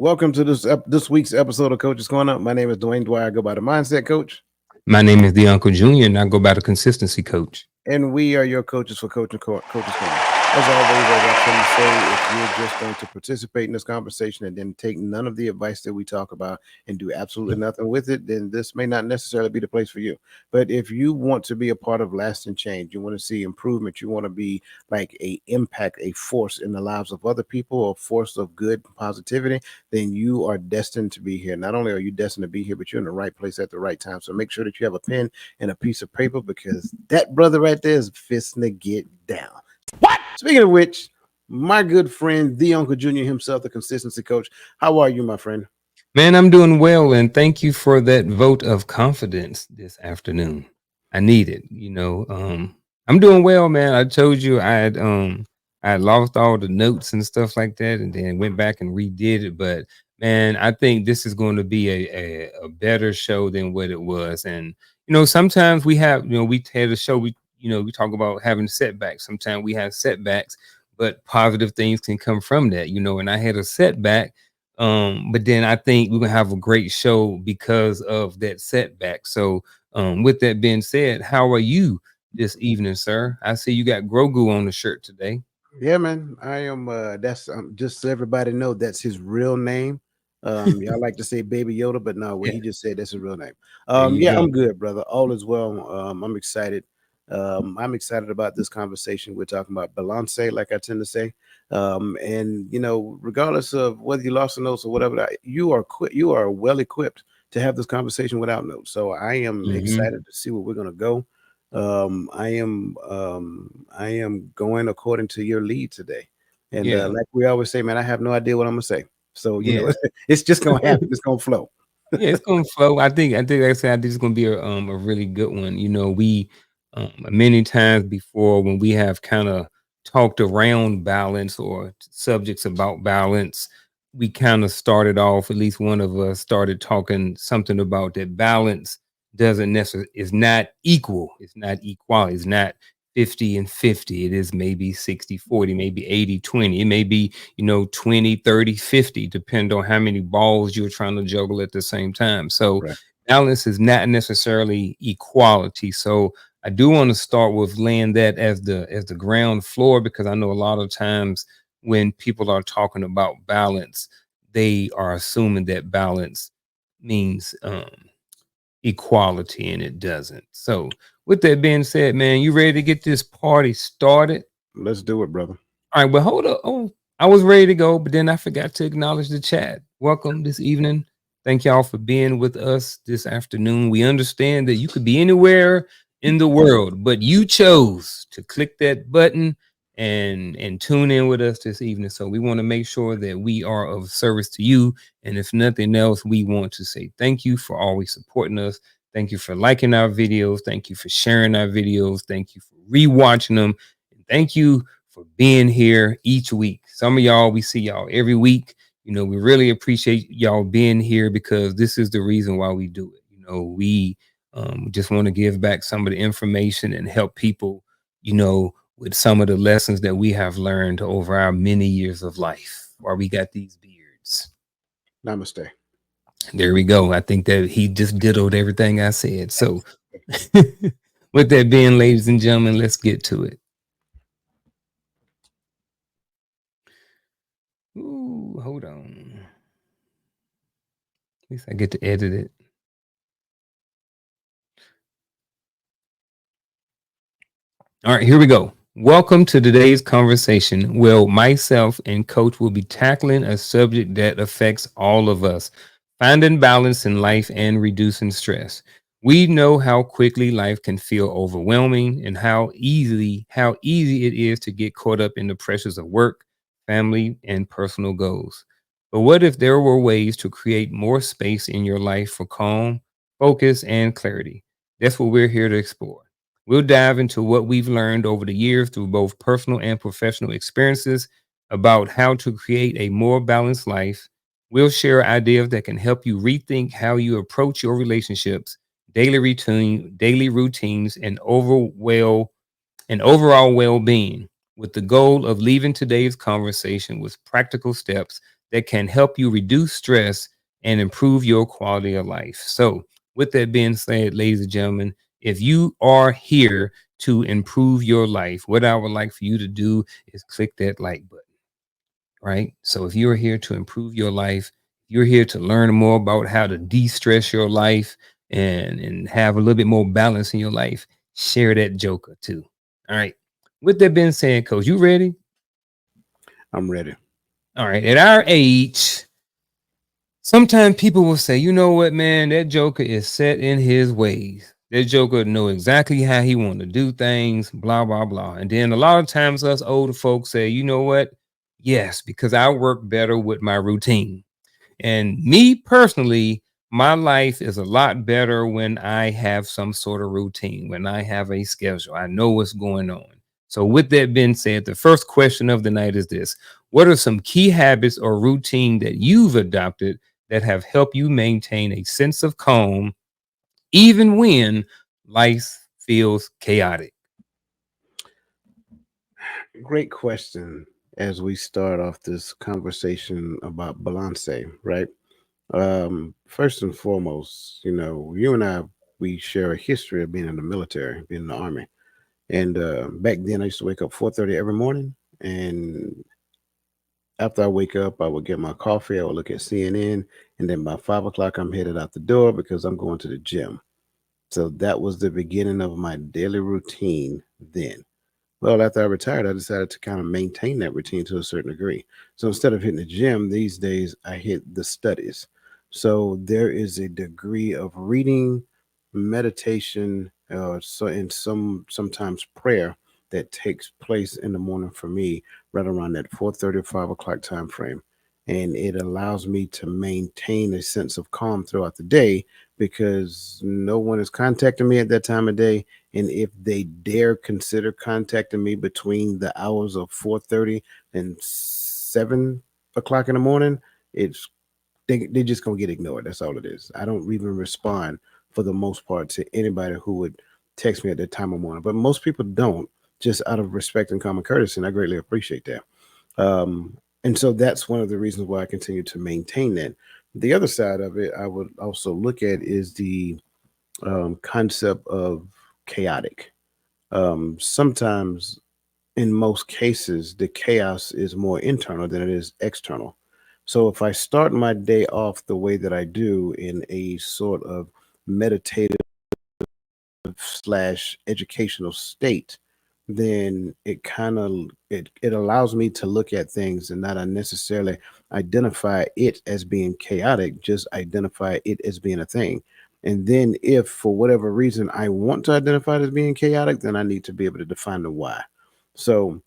Welcome to this week's episode of Coaches Corner. My name is Dwayne Dwyer. I go by the Mindset Coach, My name is the Uncle Junior, and I go by the Consistency Coach. and we are your coaches for Coaches Corner. As always, as I tend to say, if you're just going to participate in this conversation and then take none of the advice that we talk about and do absolutely nothing with it, then this may not necessarily be the place for you. But if you want to be a part of lasting change, you want to see improvement, you want to be like a impact, a force in the lives of other people, a force of good positivity, then you are destined to be here. Not only are you destined to be here, but you're in the right place at the right time. So make sure that you have a pen and a piece of paper, because that brother right there is fisting to get down. What? Speaking of which, my good friend, the Uncle Junior himself, the Consistency Coach. How are you, my friend? Man, I'm doing well, and thank you for that vote of confidence this afternoon. I need it. I'm doing well, man. I told you I had lost all the notes and stuff like that, and then went back and redid it. But man, I think this is going to be a better show than what it was. And sometimes we have, we had a show, we talk about having setbacks. Sometimes we have setbacks, but positive things can come from that, and I had a setback. But then I think we're gonna have a great show because of that setback. So with that being said, how are you this evening, sir? I see you got Grogu on the shirt today. Yeah, man. I am that's just so everybody know that's his real name. Y'all like to say Baby Yoda, but no, what Yeah, he just said, that's his real name. there you Yeah, go. I'm good, brother. All is well. I'm excited. I'm excited about this conversation. We're talking about balance, like I tend to say. And regardless of whether you lost the notes or whatever, you are well equipped to have this conversation without notes. So I am Hmm. excited to see where we're gonna go. I am going according to your lead today. And Yeah, like we always say, man, I have no idea what I'm gonna say. So yeah. it's just gonna happen. It's gonna flow. Yeah, it's gonna flow. I think like I said, I think it's gonna be a really good one. We many times before, when we have kind of talked around balance or subjects about balance, we kind of started off, at least one of us started talking something about that balance doesn't necessarily is not equal. It's not equal. It's not 50 and 50. It is maybe 60-40, maybe 80-20. It may be 20, 30, 50, depend on how many balls you're trying to juggle at the same time. So Right. balance is not necessarily equality. So I do want to start with laying that as the ground floor, because I know a lot of times when people are talking about balance, they are assuming that balance means equality, and it doesn't. So with that being said, man, you ready to get this party started? Let's do it, brother. All right, well, hold up. Oh, I was ready to go, but then I forgot to acknowledge the chat. Welcome this evening. Thank y'all for being with us this afternoon. We understand that you could be anywhere in the world, but you chose to click that button and tune in with us this evening. So we want to make sure that we are of service to you. And if nothing else, we want to say thank you for always supporting us. Thank you for liking our videos. Thank you for sharing our videos. Thank you for rewatching them. And thank you for being here each week. Some of y'all, we see y'all every week. We really appreciate y'all being here, because this is the reason why we do it. We just want to give back some of the information and help people, with some of the lessons that we have learned over our many years of life while we got these beards. Namaste. There we go. I think that he just diddled everything I said. So with that being, ladies and gentlemen, let's get to it. Ooh, hold on. At least I get to edit it. All right, here we go. Welcome to today's conversation, where myself and Coach will be tackling a subject that affects all of us: finding balance in life and reducing stress. We know how quickly life can feel overwhelming, and how easy it is to get caught up in the pressures of work, family, and personal goals. But what if there were ways to create more space in your life for calm, focus, and clarity? That's what we're here to explore. We'll dive into what we've learned over the years through both personal and professional experiences about how to create a more balanced life. We'll share ideas that can help you rethink how you approach your relationships, daily routines, and overall well-being, with the goal of leaving today's conversation with practical steps that can help you reduce stress and improve your quality of life. So, with that being said, ladies and gentlemen, if you are here to improve your life, what I would like for you to do is click that like button, right? So, if you're here to improve your life, you're here to learn more about how to de-stress your life and have a little bit more balance in your life, share that joker too. All right. With that being said, coach, you ready? I'm ready. All right. At our age, sometimes people will say, you know what, man, that joker is set in his ways. That joker know exactly how he want to do things, blah, blah, blah. And then a lot of times us older folks say, you know what? Yes, because I work better with my routine. And me personally, my life is a lot better when I have some sort of routine, when I have a schedule. I know what's going on. So, with that being said, the first question of the night is this: what are some key habits or routine that you've adopted that have helped you maintain a sense of calm, even when life feels chaotic? Great question. As we start off this conversation about balance, right? First and foremost, you and I, we share a history of being in the military, being in the army. And back then, I used to wake up 4:30 every morning, and after I wake up, I would get my coffee. I would look at CNN, and then by 5 o'clock, I'm headed out the door because I'm going to the gym. So that was the beginning of my daily routine then. Well, after I retired, I decided to kind of maintain that routine to a certain degree. So instead of hitting the gym these days, I hit the studies. So there is a degree of reading, meditation, so and sometimes prayer that takes place in the morning for me, right around that 4:30 or 5 o'clock time frame, and it allows me to maintain a sense of calm throughout the day because no one is contacting me at that time of day, and if they dare consider contacting me between the hours of 4:30 and 7 o'clock in the morning, it's they're just gonna get ignored. That's all it is. I don't even respond for the most part to anybody who would text me at that time of morning. But most people don't, just out of respect and common courtesy, and I greatly appreciate that. And so that's one of the reasons why I continue to maintain that. The other side of it, I would also look at is the concept of chaotic. Sometimes, in most cases, the chaos is more internal than it is external. So if I start my day off the way that I do in a sort of meditative slash educational state, then it allows me to look at things and not unnecessarily identify it as being chaotic, just identify it as being a thing. And then if for whatever reason I want to identify it as being chaotic, then I need to be able to define the why. So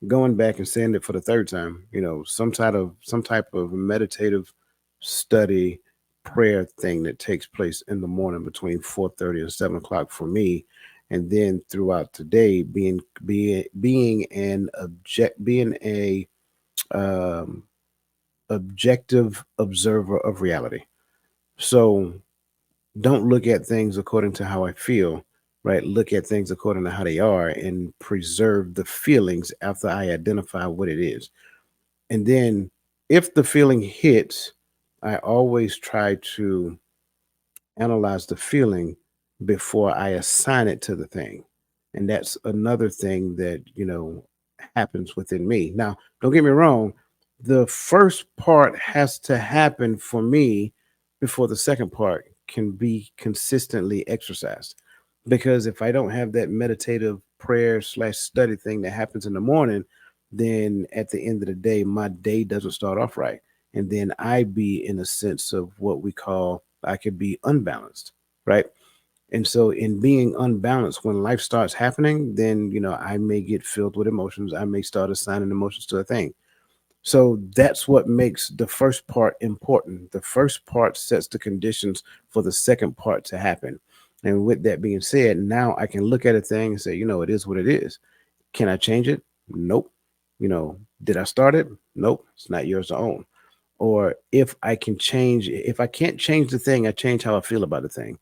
going back and saying it for the third time, some type of meditative study prayer thing that takes place in the morning between 4:30 and 7 o'clock for me, and then throughout the day being a um, objective observer of reality. So don't look at things according to how I feel, right? Look at things according to how they are and preserve the feelings after I identify what it is. And then if the feeling hits, I always try to analyze the feeling before I assign it to the thing. And that's another thing that, happens within me. Now, don't get me wrong, the first part has to happen for me before the second part can be consistently exercised. Because if I don't have that meditative prayer slash study thing that happens in the morning, then at the end of the day, my day doesn't start off right. And then I be in a sense of what we call I could be unbalanced, right? And so in being unbalanced, when life starts happening, then I may get filled with emotions. I may start assigning emotions to a thing. So that's what makes the first part important. The first part sets the conditions for the second part to happen. And with that being said, now I can look at a thing and say, it is what it is. Can I change it? Nope. Did I start it? Nope. It's not yours to own. Or if I can't change the thing, I change how I feel about the thing.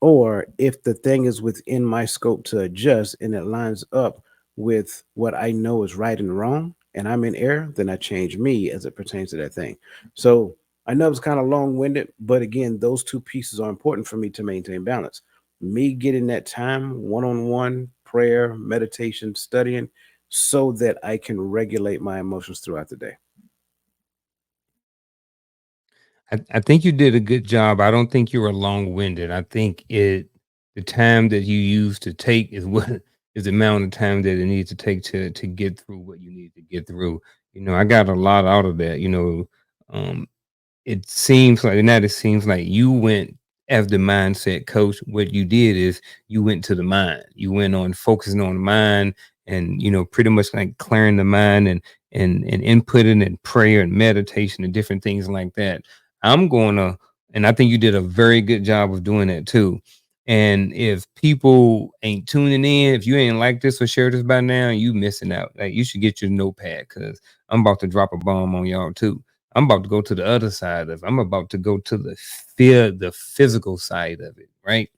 Or if the thing is within my scope to adjust and it lines up with what I know is right and wrong, and I'm in error, then I change me as it pertains to that thing. So I know it's kind of long winded, but again, those two pieces are important for me to maintain balance. Me getting that time, one on one, prayer, meditation, studying, so that I can regulate my emotions throughout the day. I think you did a good job. I don't think you were long-winded. I think the time that you use to take is what is the amount of time that it needs to take to get through what you need to get through. I got a lot out of that. Um, it seems like now it seems like you went as the mindset coach. What you did is you went to the mind. You went on focusing on the mind and pretty much like clearing the mind and inputting and prayer and meditation and different things like that. I'm gonna and I think you did a very good job of doing that too. And if people ain't tuning in, if you ain't like this or share this by now, you missing out. Like you should get your notepad because I'm about to drop a bomb on y'all too. I'm about to go to the other side of it. I'm about to go to the physical side of it, right?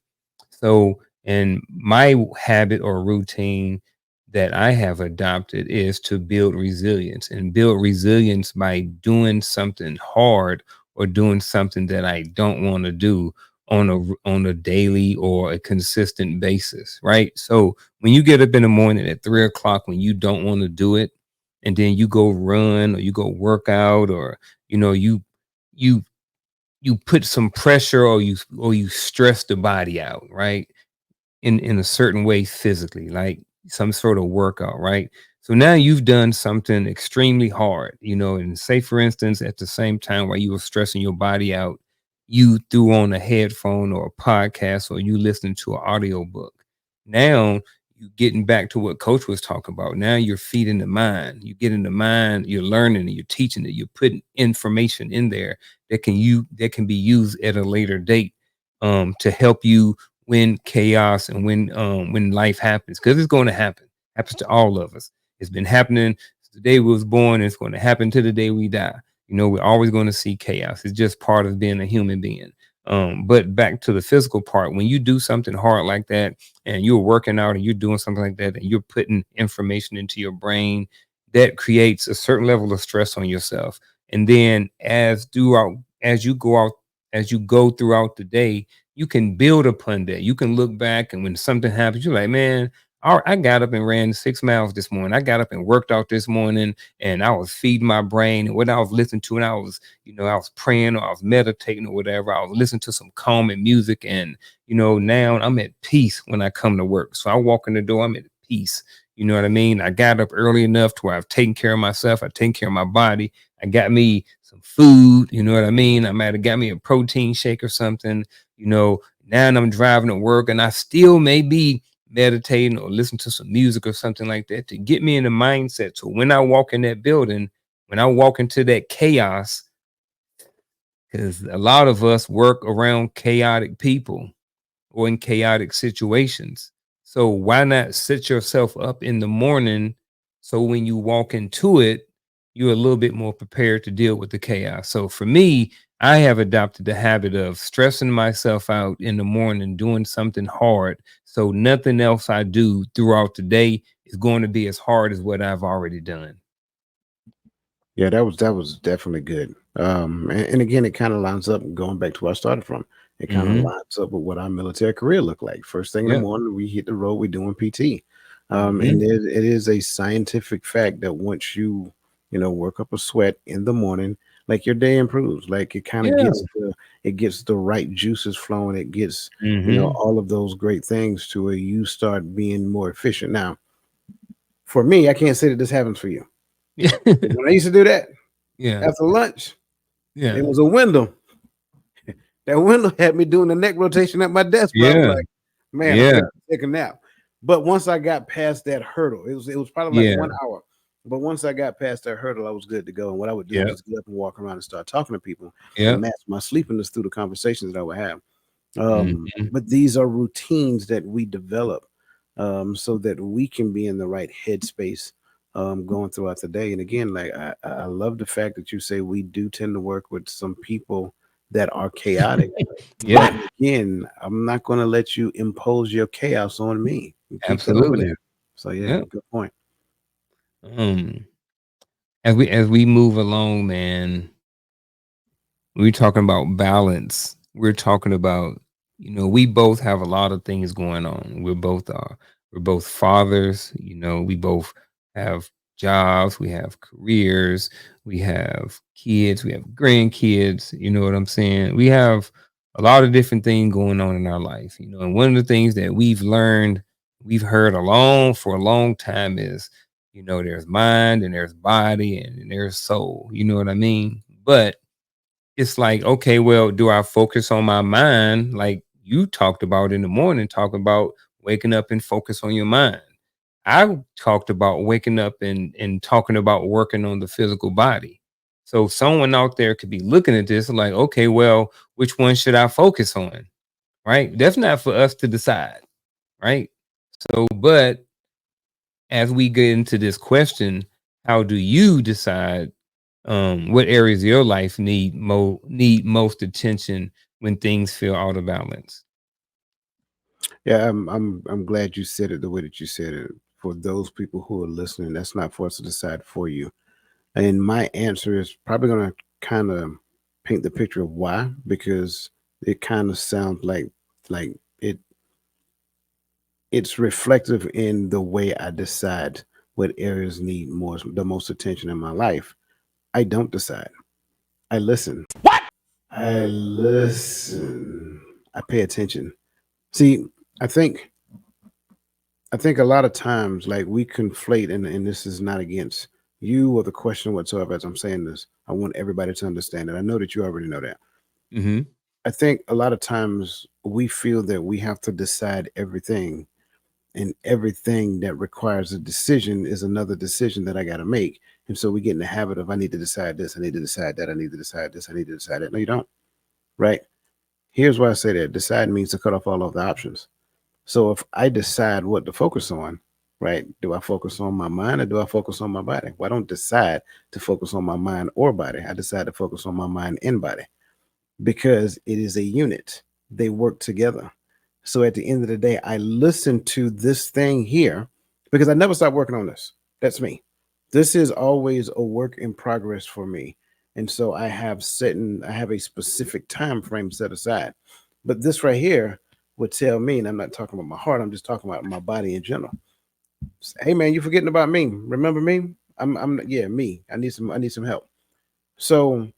So, and my habit or routine that I have adopted is to build resilience and build resilience by doing something hard or doing something that I don't want to do on a daily or a consistent basis, right? So when you get up in the morning at 3 o'clock when you don't want to do it, and then you go run or you go work out or you know you you you put some pressure or you stress the body out, right? In a certain way physically, like some sort of workout, right? So now you've done something extremely hard, and say for instance, at the same time while you were stressing your body out, you threw on a headphone or a podcast or you listening to an audio book. Now you getting back to what coach was talking about. Now you're feeding the mind. You get in the mind, you're learning and you're teaching it, you're putting information in there that can be used at a later date to help you when chaos and when life happens, because it's going to happens to all of us. It's been happening since the day we was born. It's going to happen to the day we die. We're always going to see chaos. It's just part of being a human being. But back to the physical part, when you do something hard like that and you're working out and you're doing something like that and you're putting information into your brain, that creates a certain level of stress on yourself. And then as you go out as you go throughout the day, you can build upon that. You can look back, and when something happens, you're like, man, I got up and ran 6 miles this morning. I got up and worked out this morning, and I was feeding my brain and what I was listening to, and I was praying or I was meditating or whatever. I was listening to some calming music, and now I'm at peace when I come to work. So I walk in the door, I'm at peace. You know what I mean? I got up early enough to where I've taken care of myself. I've taken care of my body. I got me some food. You know what I mean? I might have got me a protein shake or something. Now I'm driving to work and I still may be meditating or listen to some music or something like that to get me in the mindset. So when I walk in that building, when I walk into that chaos, because a lot of us work around chaotic people or in chaotic situations. So why not set yourself up in the morning so when you walk into it, you're a little bit more prepared to deal with the chaos. So for me, I have adopted the habit of stressing myself out in the morning, doing something hard. So nothing else I do throughout the day is going to be as hard as what I've already done. Yeah, that was definitely good. And again, it kind of lines up going back to where I started from. It kind of Hmm. lines up with what our military career looked like. First thing in the Yeah. morning, we hit the road. We're doing PT, Hmm. and it is a scientific fact that once you work up a sweat in the morning, like your day improves. Like it kind of Yeah. gets the right juices flowing. It gets Hmm. all of those great things to where you start being more efficient. Now, for me, I can't say that this happens for you. Yeah. When I used to do that Yeah. after lunch, Yeah. it was a window. That window had me doing the neck rotation at my desk, but I was Yeah. like, man, I'm Yeah. ready to take a nap. But once I got past that hurdle, it was probably like Yeah. 1 hour. But once I got past that hurdle, I was good to go. And what I would do is Yeah. just get up and walk around and start talking to people and Yeah. match my sleepiness through the conversations that I would have. Hmm. But these are routines that we develop so that we can be in the right headspace going throughout the day. And again, like I love the fact that you say we do tend to work with some people that are chaotic. But Yeah. again, I'm not going to let you impose your chaos on me. You keep that over Absolutely. there. So yeah, Yeah. good point. Um, As we move along, man, we're talking about balance. We're talking about, we both have a lot of things going on. We're both fathers, we both have jobs, we have careers, we have kids, we have grandkids, you know what I'm saying? We have a lot of different things going on in our life, and one of the things that we've heard along for a long time is, there's mind and there's body and there's soul, you know what I mean? But it's like, okay, well, do I focus on my mind like you talked about in the morning, talking about waking up and focus on your mind? I talked about waking up and talking about working on the physical body. So someone out there could be looking at this like, okay, well, which one should I focus on? Right? That's not for us to decide, right? So, but as we get into this question, how do you decide what areas of your life need most attention when things feel out of balance? Yeah, I'm glad you said it the way that you said it. For those people who are listening, that's not for us to decide for you. And my answer is probably going to kind of paint the picture of why, because it kind of sounds like it's reflective in the way I decide what areas need the most attention in my life. I don't decide. I listen. I listen. I pay attention. See, I think I think a lot of times, like we conflate, and this is not against you or the question whatsoever. As I'm saying this, I want everybody to understand it. I know that you already know that. Hmm. I think a lot of times we feel that we have to decide everything, and everything that requires a decision is another decision that I got to make. And so we get in the habit of I need to decide this, I need to decide that, I need to decide this, I need to decide that. No, you don't. Right? Here's why I say that decide means to cut off all of the options. So if I decide what to focus on, right? Do I focus on my mind or do I focus on my body? Well, I don't decide to focus on my mind or body. I decide to focus on my mind and body because it is a unit. They work together. So at the end of the day, I listen to this thing here because I never stop working on this. That's me. This is always a work in progress for me. And so I have a specific time frame set aside. But this right here would tell me, and I'm not talking about my heart, I'm just talking about my body in general. Hey man, you forgetting about me. Remember me? I'm yeah, me. I need some help. So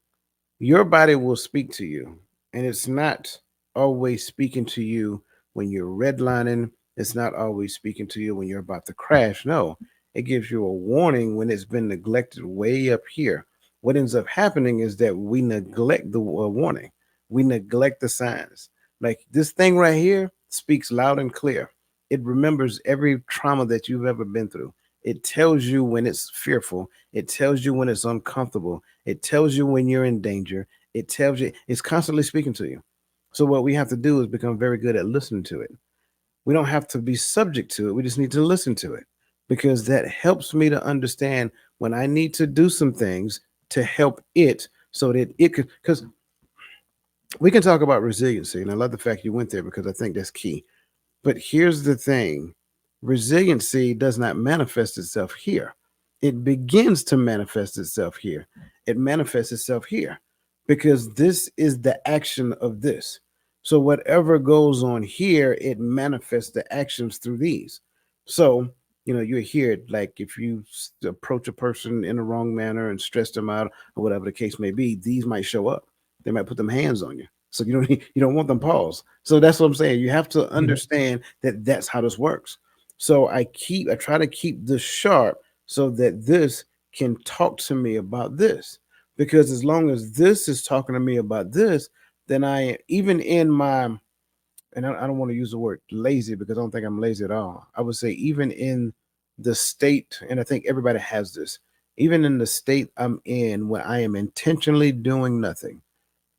your body will speak to you, and it's not always speaking to you when you're redlining. It's not always speaking to you when you're about to crash. No, it gives you a warning when it's been neglected way up here. What ends up happening is that we neglect the warning, we neglect the signs. Like this thing right here speaks loud and clear. It remembers every trauma that you've ever been through. It tells you when it's fearful. It tells you when it's uncomfortable. It tells you when you're in danger. It tells you, it's constantly speaking to you. So, what we have to do is become very good at listening to it. We don't have to be subject to it. We just need to listen to it because that helps me to understand when I need to do some things to help it so that it could. Because we can talk about resiliency. And I love the fact you went there because I think that's key. But here's the thing resiliency does not manifest itself here. It begins to manifest itself here. It manifests itself here because this is the action of this. So, whatever goes on here, it manifests the actions through these. So, you hear it like if you approach a person in the wrong manner and stress them out or whatever the case may be, these might show up. They might put them hands on you. So you don't want them paused. So that's what I'm saying. You have to understand that that's how this works. So I try to keep this sharp so that this can talk to me about this. Because as long as this is talking to me about this, then I even in my and I don't want to use the word lazy because I don't think I'm lazy at all. I would say even in the state, and I think everybody has this, even in the state I'm in when I am intentionally doing nothing,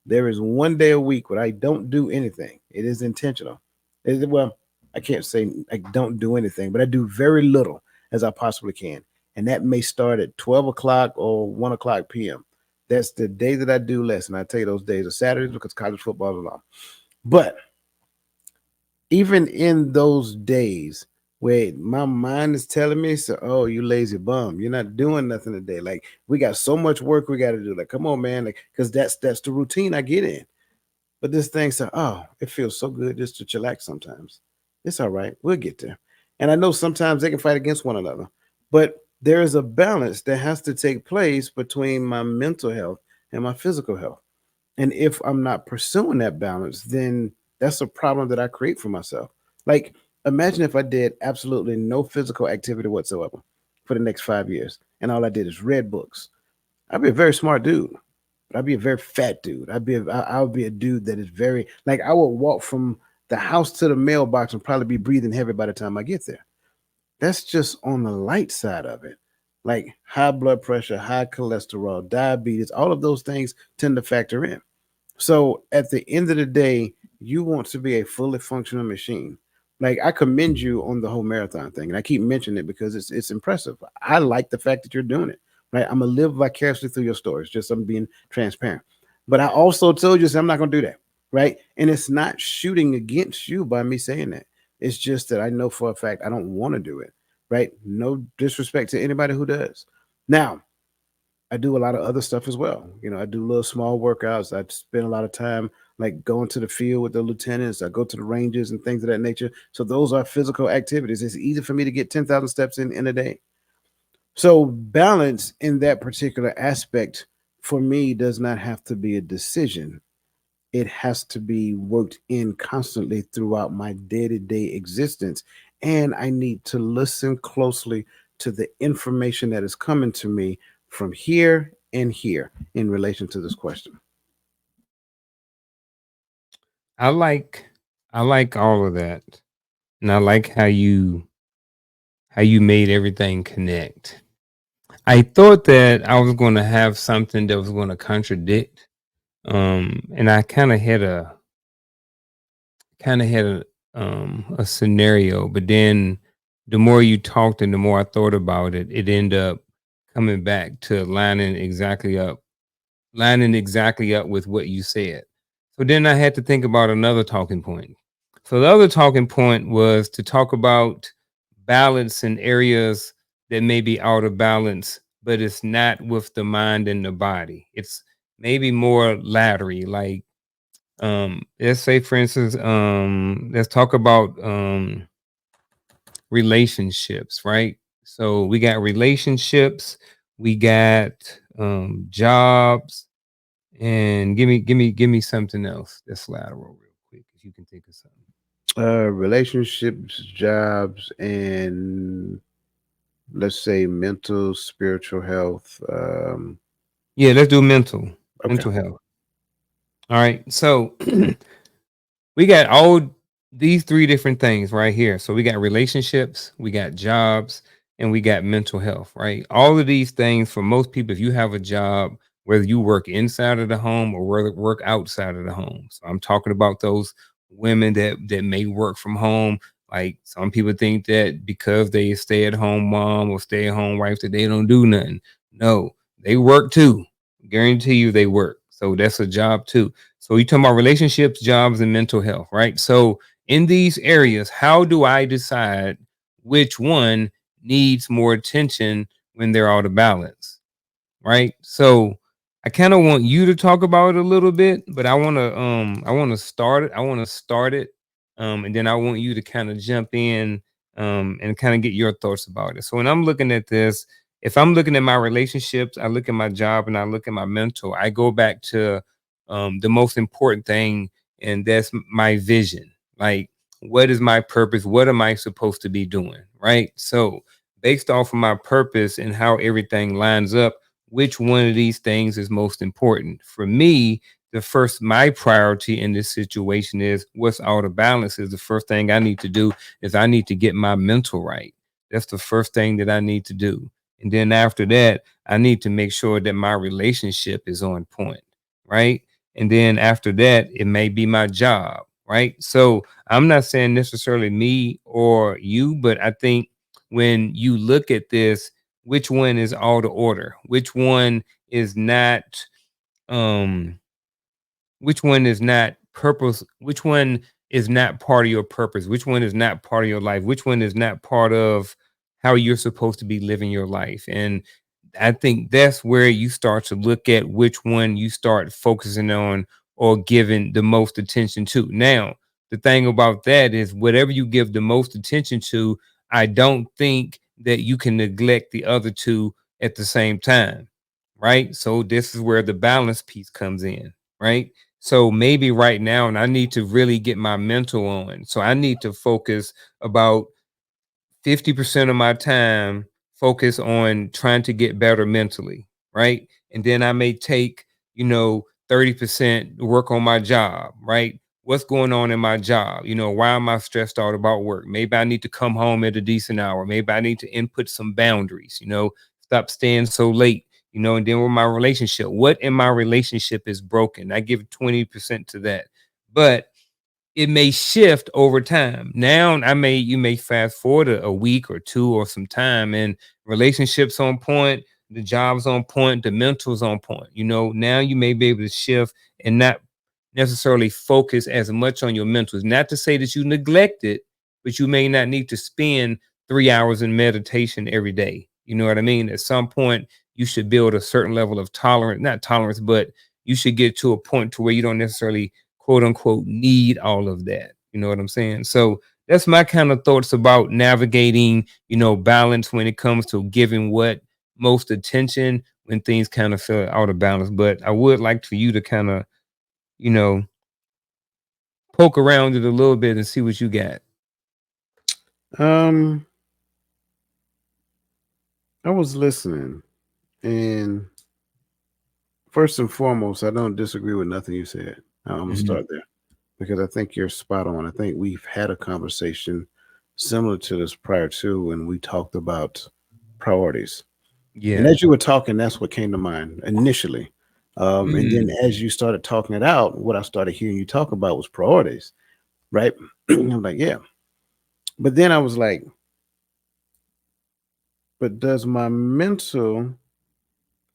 there is one day a week where I don't do anything. It is intentional. Well, I can't say I don't do anything, but I do very little as I possibly can. And that may start at 12 o'clock or 1 o'clock p.m. That's the day that I do less. And I tell you those days are Saturdays because college football is long. But even in those days wait, my mind is telling me, so oh, you lazy bum, you're not doing nothing today. Like we got so much work we got to do. Like, come on, man, like because that's the routine I get in. But this thing said, oh, it feels so good just to chillax sometimes. It's all right. We'll get there. And I know sometimes they can fight against one another, but there is a balance that has to take place between my mental health and my physical health. And if I'm not pursuing that balance, then that's a problem that I create for myself. Like, imagine if I did absolutely no physical activity whatsoever for the next 5 years, and all I did is read books. I'd be a very smart dude. I'd be a very fat dude. I would be a dude that is very like I would walk from the house to the mailbox and probably be breathing heavy by the time I get there. That's just on the light side of it. Like high blood pressure, high cholesterol, diabetes, all of those things tend to factor in. So at the end of the day, you want to be a fully functional machine. Like I commend you on the whole marathon thing, and I keep mentioning it because it's impressive. I like the fact that you're doing it. Right, I'm gonna live vicariously through your stories. Just I'm being transparent. But I also told you, I'm not gonna do that. Right, and it's not shooting against you by me saying that. It's just that I know for a fact I don't want to do it. Right, no disrespect to anybody who does. Now, I do a lot of other stuff as well. I do little small workouts. I spend a lot of time like going to the field with the lieutenants. I go to the ranges and things of that nature. So those are physical activities. It's easy for me to get 10,000 steps in a day. So balance in that particular aspect for me does not have to be a decision. It has to be worked in constantly throughout my day-to-day existence. And I need to listen closely to the information that is coming to me from here and here in relation to this question. I like I like all of that. And I like how you made everything connect. I thought that I was going to have something that was going to contradict, and I kind of had a scenario, but then the more you talked and the more I thought about it, it ended up coming back to lining exactly up with what you said. So then I had to think about another talking point. So the other talking point was to talk about balance in areas that may be out of balance, but it's not with the mind and the body. It's maybe more laterally, like let's say for instance, let's talk about relationships, right? So we got relationships, we got jobs, and give me something else that's lateral real quick if you can think of something. Relationships, jobs, and let's say mental, spiritual health. Yeah, let's do mental Okay. health. All right. So we got all these three different things right here. So we got relationships, we got jobs, and we got mental health, right? All of these things for most people, if you have a job, whether you work inside of the home or whether work outside of the home. So I'm talking about those women that may work from home. Like some people think that because they stay at home mom or stay at home wife that they don't do nothing. No, they work too. Guarantee you they work. So that's a job too. So you talking about relationships, jobs, and mental health, right? So in these areas, how do I decide which one needs more attention when they're out of balance? Right? So I kind of want you to talk about it a little bit, but I want to start it. I want to start it. And then I want you to kind of jump in and kind of get your thoughts about it. So when I'm looking at this, if I'm looking at my relationships, I look at my job and I look at my mental, I go back to the most important thing, and that's my vision. Like, what is my purpose? What am I supposed to be doing? Right. So based off of my purpose and how everything lines up, which one of these things is most important for me? The first, my priority in this situation is what's out of balance. Is the first thing I need to do is I need to get my mental right. That's the first thing that I need to do. And then after that, I need to make sure that my relationship is on point, right? And then after that, it may be my job, right? So I'm not saying necessarily me or you, but I think when you look at this, which one is out of order, um which one is not purpose, which one is not part of your purpose, which one is not part of your life, which one is not part of how you're supposed to be living your life. And I think that's where you start to look at which one you start focusing on or giving the most attention to. Now, the thing about that is whatever you give the most attention to, I don't think that you can neglect the other two at the same time. Right. So this is where the balance piece comes in. Right. So maybe right now, and I need to really get my mental on. So I need to focus about 50% of my time focus on trying to get better mentally, right? And then I may take, 30% work on my job, right? What's going on in my job? Why am I stressed out about work? Maybe I need to come home at a decent hour. Maybe I need to input some boundaries, stop staying so late, and then with my relationship, what in my relationship is broken? I give 20% to that. But it may shift over time. Now you may fast forward a week or two or some time, and relationships on point, the job's on point, the mental's on point. Now you may be able to shift and not necessarily focus as much on your mentals. Not to say that you neglect it, but you may not need to spend 3 hours in meditation every day. You know what I mean? At some point, you should build a certain level of tolerance, not tolerance, but you should get to a point to where you don't necessarily quote unquote need all of that. You know what I'm saying? So that's my kind of thoughts about navigating, balance when it comes to giving what most attention when things kind of feel out of balance. But I would like for you to kind of, you know, poke around it a little bit and see what you got. Um, I was listening, and first and foremost, I don't disagree with nothing you said. I'm gonna Mhm. start there because I think you're spot on. I think we've had a conversation similar to this prior to when we talked about priorities. And Yeah. as you were talking, that's what came to mind initially. And then Mm. as you started talking it out, what I started hearing you talk about was priorities, right? I'm like, yeah. But then I was like, but does my mental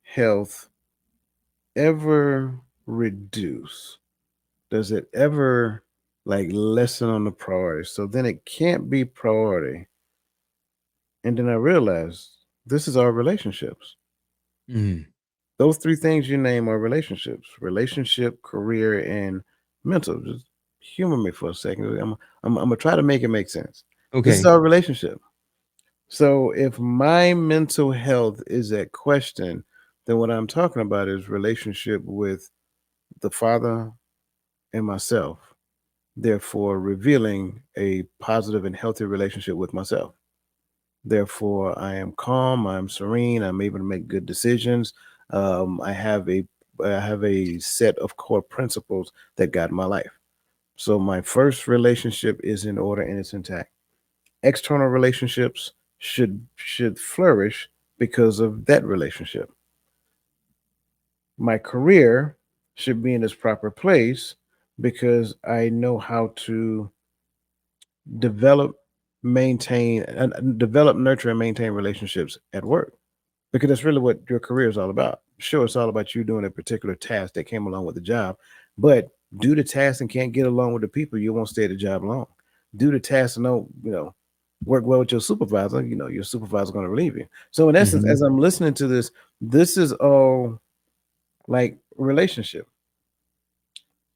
health ever reduce? Does it ever like lessen on the priority? So then it can't be priority. And then I realized this is our relationships. Mm. Those three things you name are relationships: relationship, career, and mental. Just humor me for a second. I'm gonna try to make it make sense. This is Okay. our relationship. So if my mental health is at question, then what I'm talking about is relationship with the Father and myself, therefore revealing a positive and healthy relationship with myself. Therefore, I am calm, I'm serene, I'm able to make good decisions. I have a set of core principles that guide my life. So my first relationship is in order and it's intact. External relationships should flourish because of that relationship. My career should be in its proper place because I know how to develop, develop, nurture, and maintain relationships at work because that's really what your career is all about. Sure, it's all about you doing a particular task that came along with the job, but do the task and can't get along with the people, you won't stay at the job long. Do the task and don't, work well with your supervisor, your supervisor's going to relieve you. So in essence, Mhm. as I'm listening to this, this is all like relationship.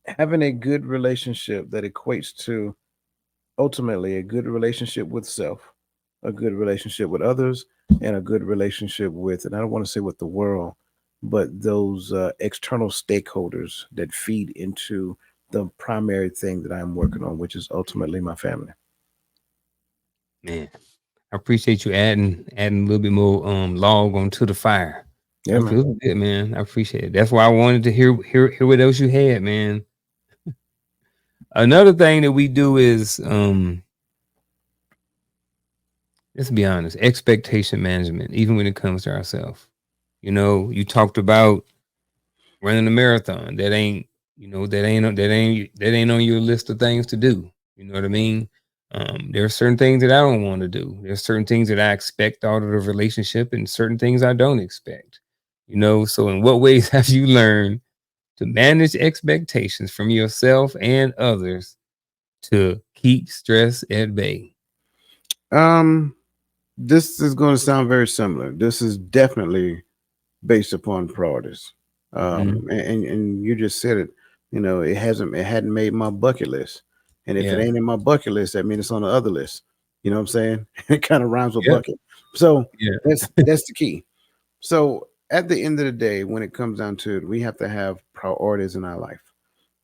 Having a good relationship that equates to ultimately a good relationship with self, a good relationship with others, and a good relationship with, and I don't want to say with the world, but those external stakeholders that feed into the primary thing that I'm working on, which is ultimately my family. Man, I appreciate you adding a little bit more log onto the fire. Yeah, I man. feel good, man. I appreciate it. That's why I wanted to hear what else you had, man. Another thing that we do is let's be honest, expectation management, even when it comes to ourselves. You talked about running a marathon. That ain't on your list of things to do. You know what I mean? There are certain things that I don't want to do. There's certain things that I expect out of the relationship and certain things I don't expect. So in what ways have you learned to manage expectations from yourself and others to keep stress at bay? Um, this is going to sound very similar. This is definitely based upon priorities. Mhm. And you just said it. You know, it hadn't made my bucket list, and if it Yeah. ain't in my bucket list, that means it's on the other list. You know what I'm saying? It kind of rhymes with Yep. bucket. So Yeah. that's the key. So at the end of the day, when it comes down to it, we have to have priorities in our life.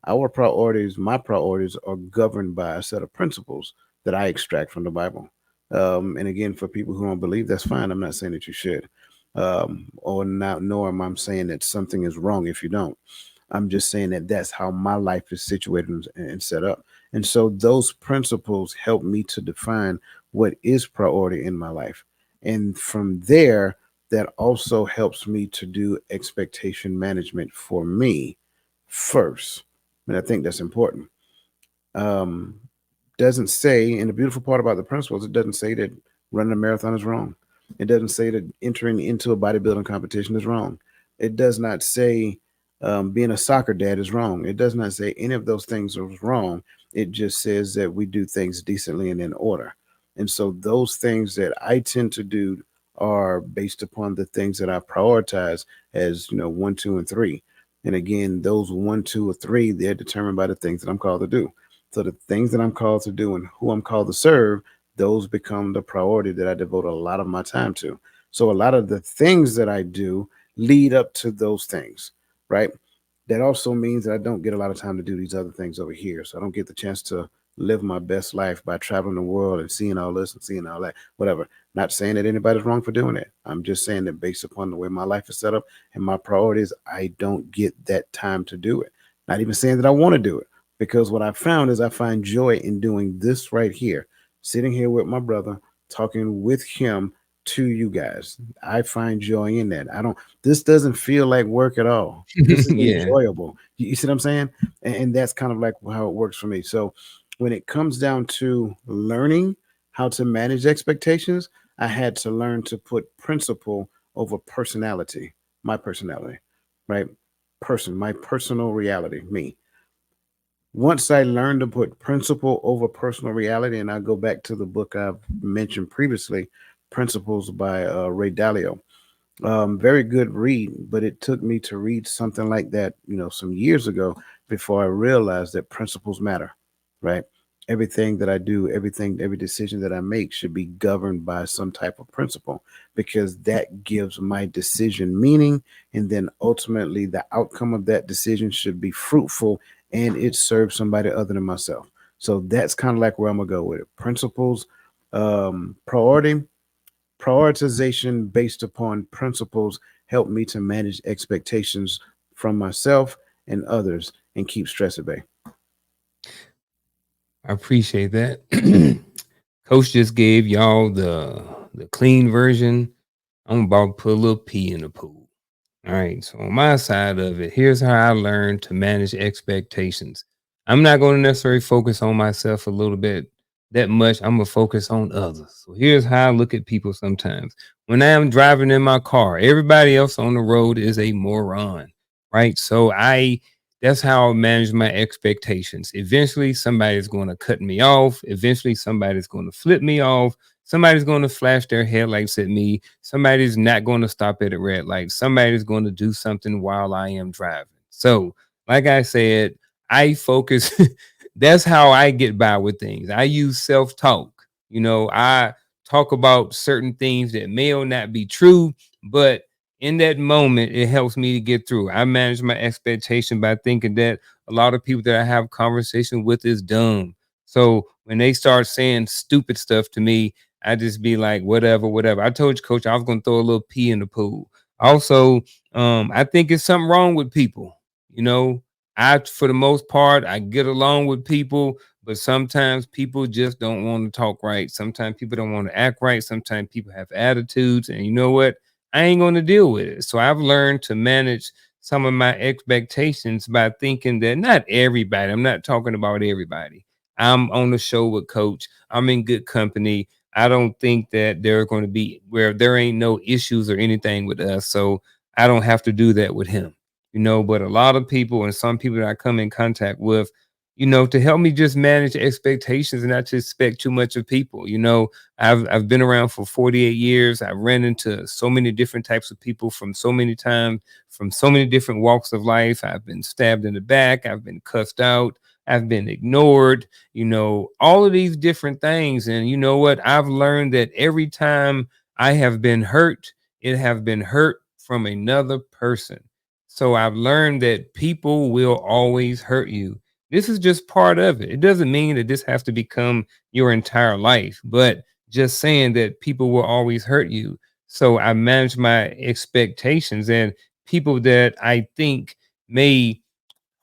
Our priorities, my priorities, are governed by a set of principles that I extract from the Bible. And again, for people who don't believe, that's fine. I'm not saying that you should, or not, nor am I saying that something is wrong if you don't. I'm just saying that that's how my life is situated and set up. And so those principles help me to define what is priority in my life. And from there, that also helps me to do expectation management for me first. And I think that's important. Um, doesn't say, and the beautiful part about the principles, it doesn't say that running a marathon is wrong. It doesn't say that entering into a bodybuilding competition is wrong. It does not say being a soccer dad is wrong. It does not say any of those things are wrong. It just says that we do things decently and in order. And so those things that I tend to do are based upon the things that I prioritize as, one, two, and three. And again, those one, two, or three, they're determined by the things that I'm called to do. So the things that I'm called to do and who I'm called to serve, those become the priority that I devote a lot of my time to. So a lot of the things that I do lead up to those things, right? That also means that I don't get a lot of time to do these other things over here. So I don't get the chance to live my best life by traveling the world and seeing all this and seeing all that, whatever. Not saying that anybody's wrong for doing it. I'm just saying that based upon the way my life is set up and my priorities, I don't get that time to do it. Not even saying that I want to do it, because what I found is I find joy in doing this right here, sitting here with my brother, talking with him to you guys. I find joy in that. I don't, this doesn't feel like work at all. This is Yeah. enjoyable. You see what I'm saying? And that's kind of like how it works for me. So when it comes down to learning how to manage expectations, I had to learn to put principle over personality, my personality, right? My personal reality, me. Once I learned to put principle over personal reality, and I go back to the book I've mentioned previously, Principles by Ray Dalio. Very good read, but it took me to read something like that, some years ago before I realized that principles matter, right? Everything that I do, every decision that I make should be governed by some type of principle, because that gives my decision meaning. And then ultimately, the outcome of that decision should be fruitful and it serves somebody other than myself. So that's kind of like where I'm going to go with it. Principles, priority, prioritization based upon principles help me to manage expectations from myself and others and keep stress at bay. I appreciate that. Coach just gave y'all the clean version. I'm about to put a little pee in the pool. All right. So on my side of it, here's how I learned to manage expectations. I'm not going to necessarily focus on myself a little bit that much. I'm gonna focus on others. So here's how I look at people sometimes. When I am driving in my car, everybody else on the road is a moron. Right. So that's how I manage my expectations. Eventually, somebody's going to cut me off. Eventually, somebody's going to flip me off. Somebody's going to flash their headlights at me. Somebody's not going to stop at a red light. Somebody's going to do something while I am driving. So, like I said, I focus. That's how I get by with things. I use self talk. I talk about certain things that may or not be true, but in that moment, it helps me to get through. I manage my expectation by thinking that a lot of people that I have conversation with is dumb. So when they start saying stupid stuff to me, I just be like, whatever, whatever. I told you, coach, I was gonna throw a little pee in the pool. Also, I think it's something wrong with people. You know, for the most part, I get along with people, but sometimes people just don't want to talk right. Sometimes people don't want to act right. Sometimes people have attitudes, and you know what? I ain't going to deal with it. So I've learned to manage some of my expectations by thinking that not everybody, I'm not talking about everybody. I'm on the show with coach. I'm in good company. I don't think that there are going to be where there ain't no issues or anything with us. So I don't have to do that with him. But a lot of people and some people that I come in contact with, to help me just manage expectations and not to expect too much of people. I've been around for 48 years. I've ran into so many different types of people from so many times, from so many different walks of life. I've been stabbed in the back. I've been cussed out. I've been ignored, all of these different things. And you know what? I've learned that every time I have been hurt, it have been hurt from another person. So I've learned that people will always hurt you. This is just part of it. It doesn't mean that this has to become your entire life, but just saying that people will always hurt you. So I manage my expectations, and people that I think may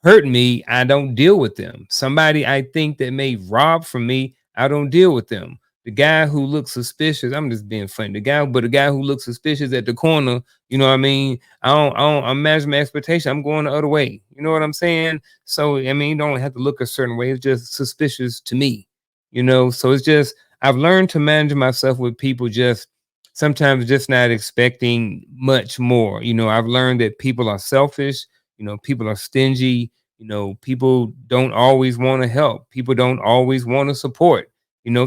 hurt me, I don't deal with them. Somebody I think that may rob from me, I don't deal with them. The guy who looks suspicious, I'm just being funny. The guy who looks suspicious at the corner, you know what I mean? I manage my expectation. I'm going the other way. You know what I'm saying? So I mean, you don't have to look a certain way. It's just suspicious to me, So it's just I've learned to manage myself with people just sometimes just not expecting much more. I've learned that people are selfish, people are stingy, people don't always want to help. People don't always want to support.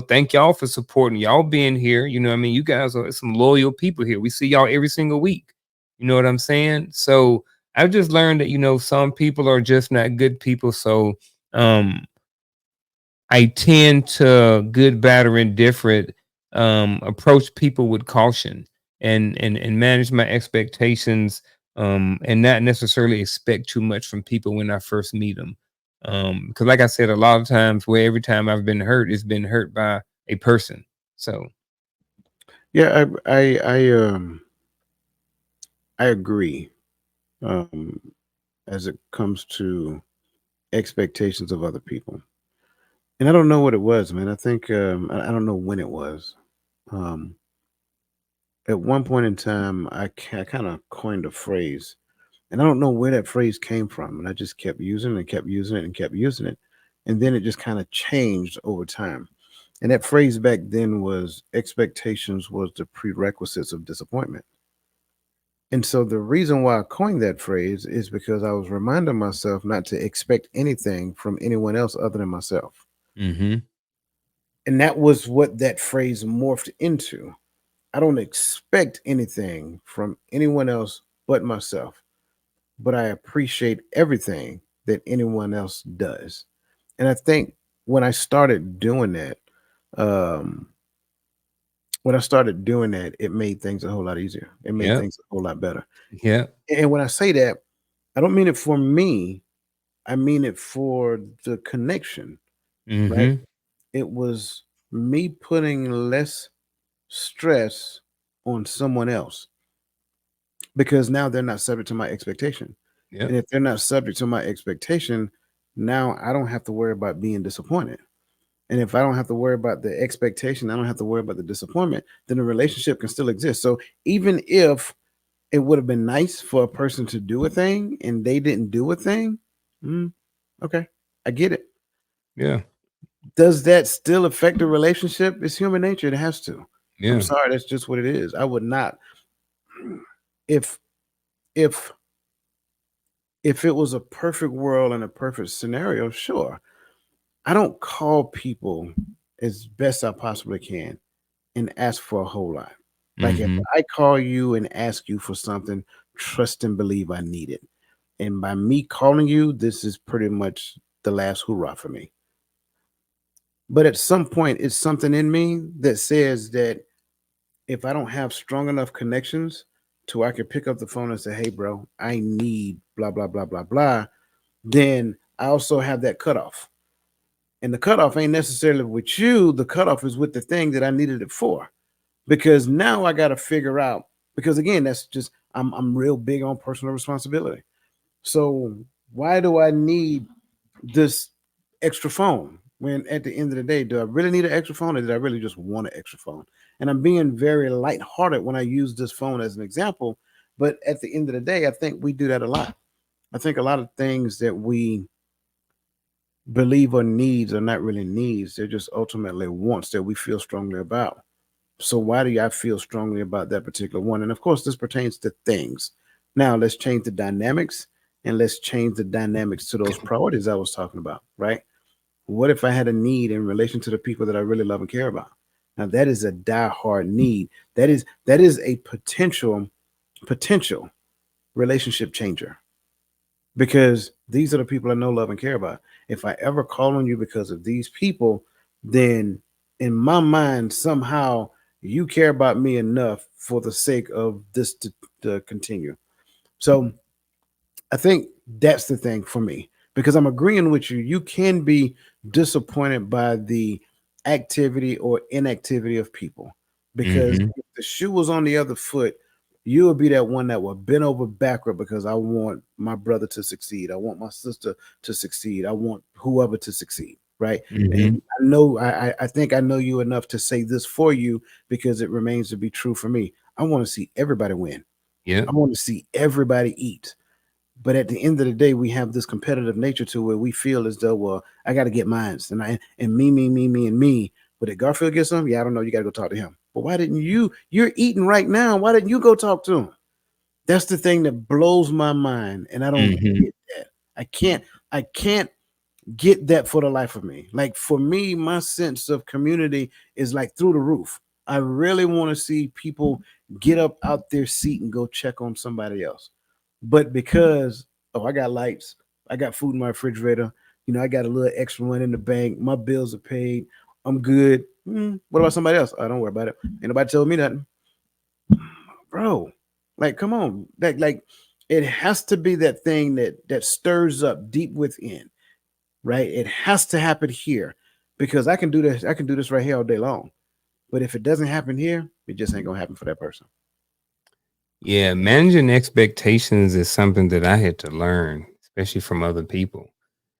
Thank y'all for supporting, y'all being here. I mean, you guys are some loyal people here. We see y'all every single week. You know what I'm saying? So I've just learned that, some people are just not good people. So I tend to, good, bad, or indifferent, approach people with caution and manage my expectations, and not necessarily expect too much from people when I first meet them. Because like I said, a lot of times where every time I've been hurt, it's been hurt by a person. So Yeah, I agree. Um, as it comes to expectations of other people, and I don't know what it was, man. I think I don't know when it was. Um, at one point in time, I kind of coined a phrase, and I don't know where that phrase came from, and I just kept using it and kept using it and kept using it, and then it just kind of changed over time. And that phrase back then was expectations was the prerequisites of disappointment. And so the reason why I coined that phrase is because I was reminding myself not to expect anything from anyone else other than myself. mm-hmm. And that was what that phrase morphed into. I don't expect anything from anyone else but myself, but I appreciate everything that anyone else does. And I think when I started doing that, um, it made things a whole lot easier. It made Yeah. things a whole lot better. Yeah. And when I say that, I don't mean it for me. I mean it for the connection, right? Mm-hmm. It was me putting less stress on someone else because now they're not subject to my expectation. Yeah. And if they're not subject to my expectation, now I don't have to worry about being disappointed. And if I don't have to worry about the expectation, I don't have to worry about the disappointment, then the relationship can still exist. So even if it would have been nice for a person to do a thing and they didn't do a thing, mm, okay, I get it. Yeah. Does that still affect the relationship? It's human nature. It has to. I'm Yeah. sorry, that's just what it is. I would not if if if it was a perfect world and a perfect scenario, sure. I don't call people as best I possibly can and ask for a whole lot. Like if Mm-hmm. I call you and ask you for something, trust and believe I need it. And by me calling you, this is pretty much the last hurrah for me. But at some point, it's something in me that says that if I don't have strong enough connections to where I can pick up the phone and say, hey, bro, I need blah, blah, blah, blah, blah, then I also have that cutoff. And the cutoff ain't necessarily with you. The cutoff is with the thing that I needed it for. Because now I got to figure out, because again, that's just, I'm real big on personal responsibility. So why do I need this extra phone when at the end of the day, do I really need an extra phone or did I really just want an extra phone? And I'm being very lighthearted when I use this phone as an example. But at the end of the day, I think we do that a lot. I think a lot of things that we believe are needs are not really needs. They're just ultimately wants that we feel strongly about. So why do I feel strongly about that particular one? And of course, this pertains to things. Now let's change the dynamics and let's change the dynamics to those priorities I was talking about, right? What if I had a need in relation to the people that I really love and care about? Now that is a die-hard need. That is a potential relationship changer, because these are the people I know, love, and care about. If I ever call on you because of these people, then in my mind, somehow you care about me enough for the sake of this to continue. So I think that's the thing for me, because I'm agreeing with you. You can be disappointed by the activity or inactivity of people, because Mm-hmm. if the shoe was on the other foot, you would be that one that would bend over backward because I want my brother to succeed. I want my sister to succeed. I want whoever to succeed. Right. Mm-hmm. And I know, I think I know you enough to say this for you, because it remains to be true for me. I want to see everybody win. Yep. I want to see everybody eat. But at the end of the day, we have this competitive nature to where we feel as though, well, I got to get mine, and me, and me. But did Garfield get some? Yeah, I don't know. You got to go talk to him. But why didn't you? You're eating right now. Why didn't you go talk to him? That's the thing that blows my mind, and I don't Mm-hmm. get that. I can't get that for the life of me. Like for me, my sense of community is like through the roof. I really want to see people get up out their seat and go check on somebody else. But because, oh, I got lights, I got food in my refrigerator, I got a little extra money in the bank, my bills are paid, I'm good. What about somebody else? Oh, don't worry about it. Ain't nobody told me nothing, bro. Like, come on, like it has to be that thing that stirs up deep within, right? It has to happen here, because I can do this. I can do this right here all day long. But if it doesn't happen here, it just ain't gonna happen for that person. Yeah, managing expectations is something that I had to learn, especially from other people.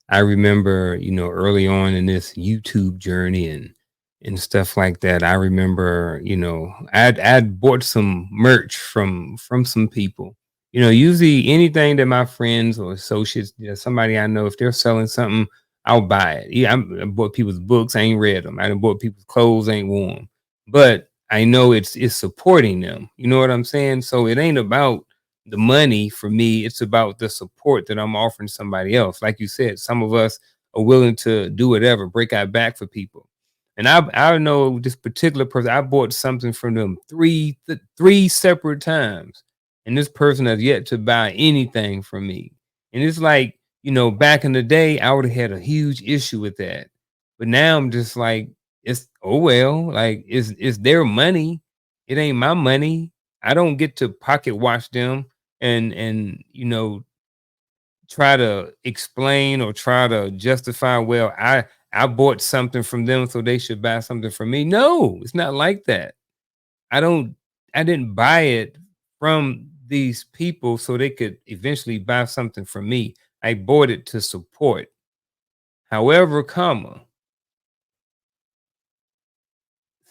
I remember, early on in this YouTube journey and stuff like that. I remember, I'd bought some merch from some people. Usually anything that my friends or associates, somebody I know, if they're selling something, I'll buy it. Yeah, I bought people's books, I ain't read them. I done bought people's clothes, ain't worn 'em. But I know it's supporting them. You know what I'm saying? So it ain't about the money for me, it's about the support that I'm offering somebody else. Like you said, some of us are willing to do whatever, break our back for people. And I know this particular person, I bought something from them three separate times. And this person has yet to buy anything from me. And it's like, back in the day, I would have had a huge issue with that. But now I'm just like, it's oh well, like it's their money. It ain't my money. I don't get to pocket watch them and try to explain or try to justify, well, I bought something from them so they should buy something from me. No, it's not like that. I don't I didn't buy it from these people so they could eventually buy something from me. I bought it to support. However,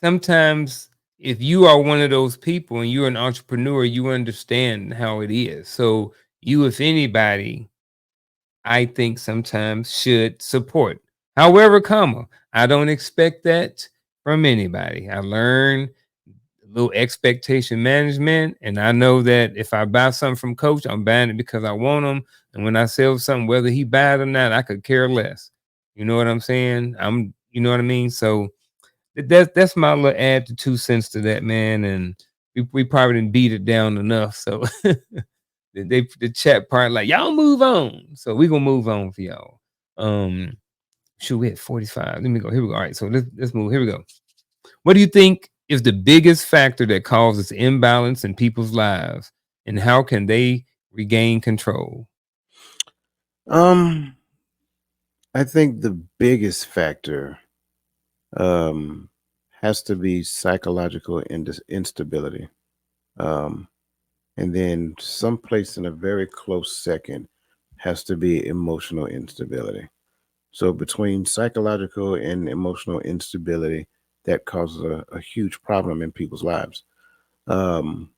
sometimes if you are one of those people and you're an entrepreneur, you understand how it is. So you, if anybody, I think sometimes should support. However, I don't expect that from anybody. I learn a little expectation management, and I know that if I buy something from Coach, I'm buying it because I want them. And when I sell something, whether he buys it or not, I could care less. You know what I'm saying? You know what I mean? So that's my little add to 2 cents to that, man. And we probably didn't beat it down enough. So the chat part like y'all move on. So we gonna move on for y'all. Shoot, we at 45. Let me go. Here we go. All right, so let's move. Here we go. What do you think is the biggest factor that causes imbalance in people's lives, and how can they regain control? Um, I think the biggest factor um, has to be psychological instability. Um, and then someplace in a very close second has to be emotional instability. So between psychological and emotional instability, that causes a huge problem in people's lives. Um,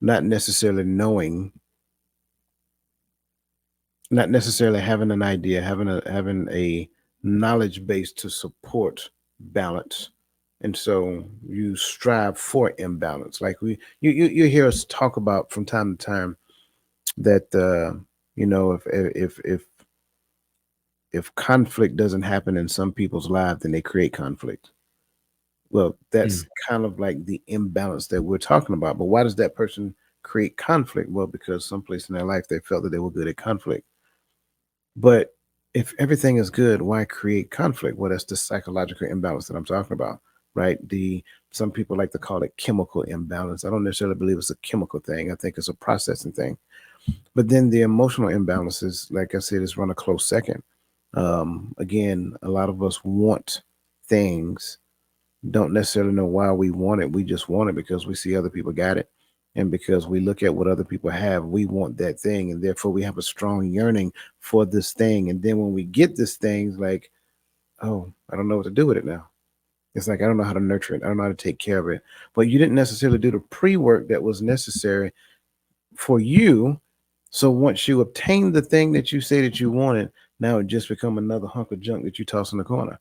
not necessarily knowing, not necessarily having an idea, having a knowledge base to support balance. And so you strive for imbalance. Like you hear us talk about from time to time that if if conflict doesn't happen in some people's lives, then they create conflict. Well, that's Mm. kind of like the imbalance that we're talking about. But why does that person create conflict? Well, because someplace in their life they felt that they were good at conflict. But if everything is good, why create conflict? Well, that's the psychological imbalance that I'm talking about, right? The Some people like to call it chemical imbalance. I don't necessarily believe it's a chemical thing. I think it's a processing thing. But then the emotional imbalances, like I said, is run a close second. Again, a lot of us want things, don't necessarily know why we want it. We just want it because we see other people got it. And because we look at what other people have, we want that thing. And therefore, we have a strong yearning for this thing. And then when we get this thing, it's like, oh, I don't know what to do with it now. It's like, I don't know how to nurture it. I don't know how to take care of it. But you didn't necessarily do the pre work that was necessary for you. So once you obtain the thing that you say that you wanted, now it just become another hunk of junk that you toss in the corner.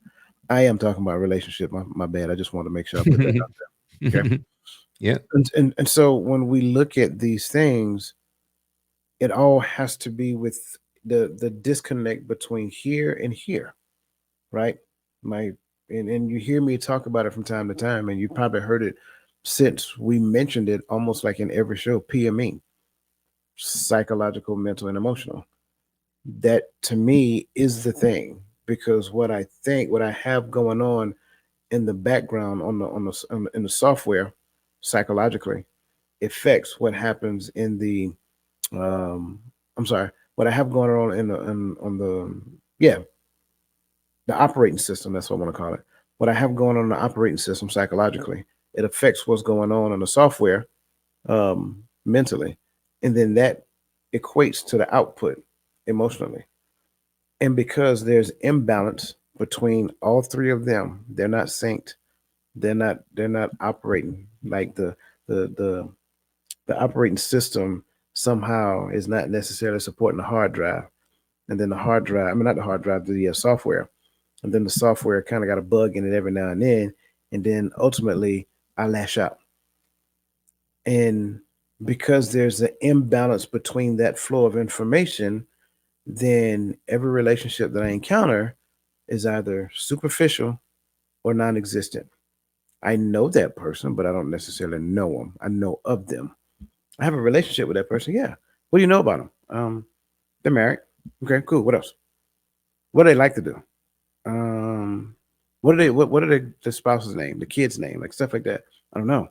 I am talking about relationship. My bad. I just want to make sure I put that out there. Okay. Yeah. And so when we look at these things, it all has to be with the disconnect between here and here, right? My and you hear me talk about it from time to time, and you probably heard it since we mentioned it almost like in every show, PME, psychological, mental, and emotional. That to me is the thing because what I think, what I have going on in the background in the software psychologically affects what happens in the um I'm sorry, what I have going on in the on the yeah, the operating system, that's what I want to call it. What I have going on in the operating system psychologically, it affects what's going on in the software mentally. And then that equates to the output emotionally. And because there's imbalance between all three of them, they're not synced. They're not operating like the operating system somehow is not necessarily supporting the hard drive. And then the hard drive, I mean, not the hard drive, the software. And then the software kind of got a bug in it every now and then. And then ultimately, I lash out. And because there's an imbalance between that flow of information, then every relationship that I encounter is either superficial or non existent. I know that person, but I don't necessarily know them. I know of them. I have a relationship with that person. Yeah. What do you know about them? They're married. Okay, cool. What else? What do they like to do? Um, what are the spouse's name, the kid's name, like stuff like that? I don't know.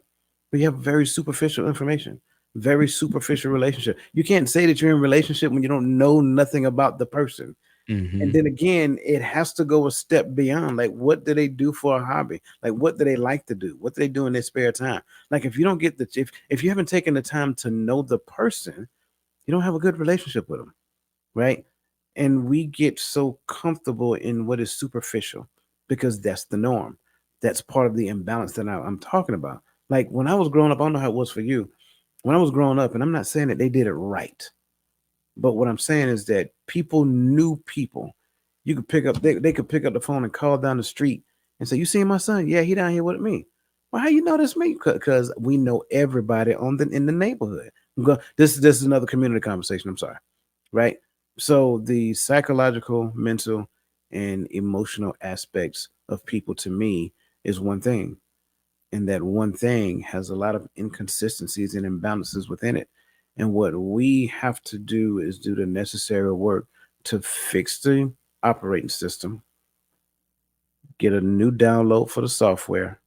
But you have very superficial information, very superficial relationship. You can't say that you're in a relationship when you don't know nothing about the person. And Hmm. then again, it has to go a step beyond. Like, what do they do for a hobby? Like, what do they like to do? What do they do in their spare time? Like, if you don't get the if you haven't taken the time to know the person, you don't have a good relationship with them, right? And we get so comfortable in what is superficial because that's the norm. That's part of the imbalance that I'm talking about. Like when I was growing up, I don't know how it was for you. When I was growing up, and I'm not saying that they did it right, but what I'm saying is that people knew people. You could pick up, they could pick up the phone and call down the street and say, "You seen my son? Yeah, he down here with me." Well, how you know that's me? Because we know everybody on the in the neighborhood. This is another community conversation. I'm sorry, right? So the psychological, mental, and emotional aspects of people to me is one thing, and that one thing has a lot of inconsistencies and imbalances within it. And what we have to do is do the necessary work to fix the operating system, get a new download for the software,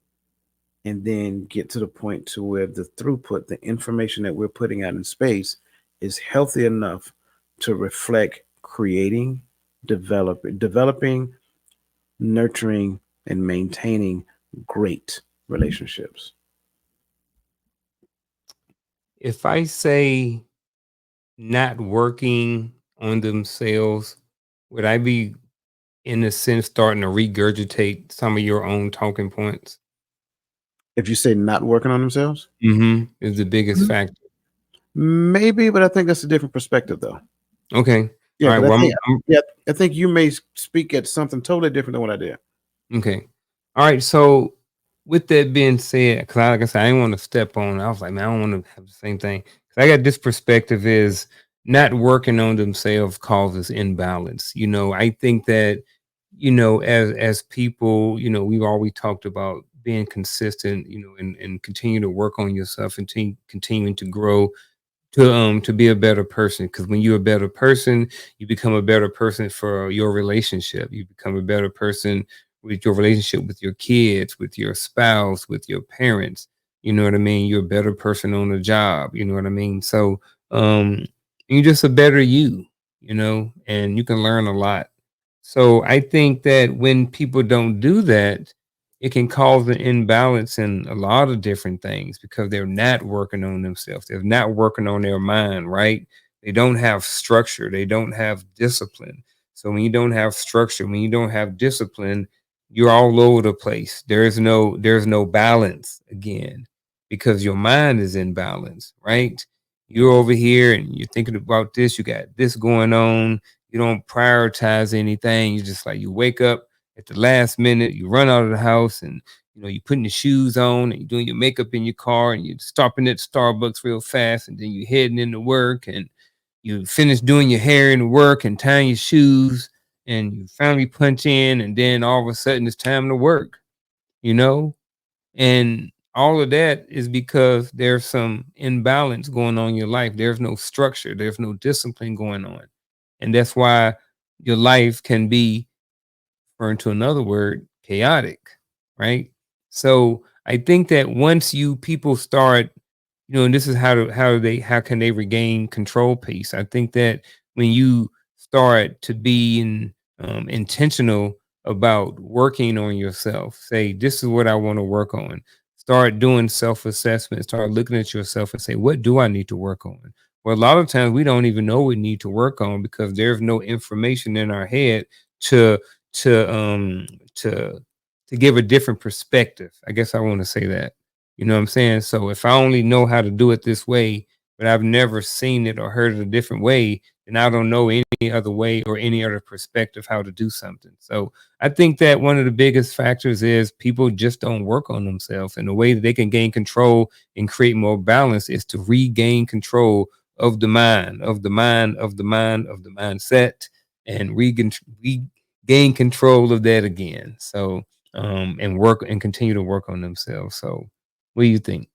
and then get to the point to where the throughput, the information that we're putting out in space is healthy enough to reflect creating, developing, nurturing, and maintaining great relationships. If I say not working on themselves, would I be, in a sense, starting to regurgitate some of your own talking points? If you say not working on themselves, Is the biggest factor. maybe, but I think that's a different perspective, though. Okay. All Yeah, right. because Well, yeah, I think you may speak at something totally different than what I did. okay. All right. So, with that being said, because like I said, I didn't want to step on. I was like, man, I don't want to have the same thing. 'Cause I got this perspective is not working on themselves causes imbalance. I think that, as people, we've always talked about being consistent, and continue to work on yourself and continuing to grow to be a better person, because when you're a better person, you become a better person for your relationship. You become a better person with your relationship with your kids, with your spouse, with your parents. You know what I mean? You're a better person on the job. You know what I mean? So um you're just a better you, and you can learn a lot. So I think that when people don't do that, it can cause an imbalance in a lot of different things because they're not working on themselves. They're not working on their mind, right? They don't have structure. They don't have discipline. So when you don't have structure, when you don't have discipline, you're all over the place. There's no balance again because your mind is in balance, right? You're over here and you're thinking about this, you got this going on, you don't prioritize anything. You just like you wake up at the last minute, you run out of the house, and you're putting your shoes on and you're doing your makeup in your car and you're stopping at Starbucks real fast, and then you're heading into work and you finish doing your hair in work and tying your shoes, and you finally punch in, and then all of a sudden it's time to work, you know? And all of that is because there's some imbalance going on in your life. There's no structure, there's no discipline going on. And that's why your life can be, or into another word, chaotic, right? So I think that once you people start, and this is how can they regain control piece. I think that when you start to be intentional about working on yourself, say this is what I want to work on. Start doing self-assessment. Start looking at yourself and say, what do I need to work on? Well, a lot of times we don't even know what we need to work on because there's no information in our head to to um to to give a different perspective. I guess I want to say that. You know what I'm saying? So if I only know how to do it this way, but I've never seen it or heard it a different way, then I don't know any other way or any other perspective how to do something. So I think that one of the biggest factors is people just don't work on themselves. And the way that they can gain control and create more balance is to regain control of the mind, of the mind, of the mind, of the mindset, and regain control of that again. So and work and continue to work on themselves. So what do you think?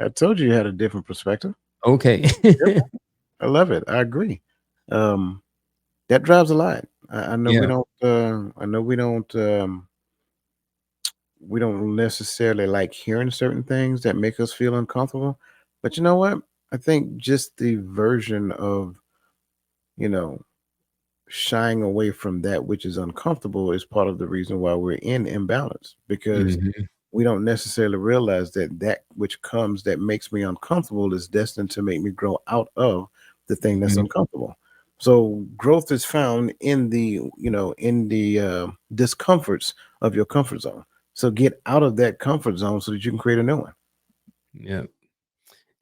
I told you had a different perspective. Okay. Yep, I love it. I agree. Um, that drives a lot. I know we Yeah. don't. I know we don't. We don't necessarily like hearing certain things that make us feel uncomfortable. But you know what? I think just the version of you know shying away from that which is uncomfortable is part of the reason why we're in imbalance because Mhm. we don't necessarily realize that that which comes that makes me uncomfortable is destined to make me grow out of the thing that's Mhm. uncomfortable. So growth is found in the discomforts of your comfort zone. So get out of that comfort zone so that you can create a new one. Yeah.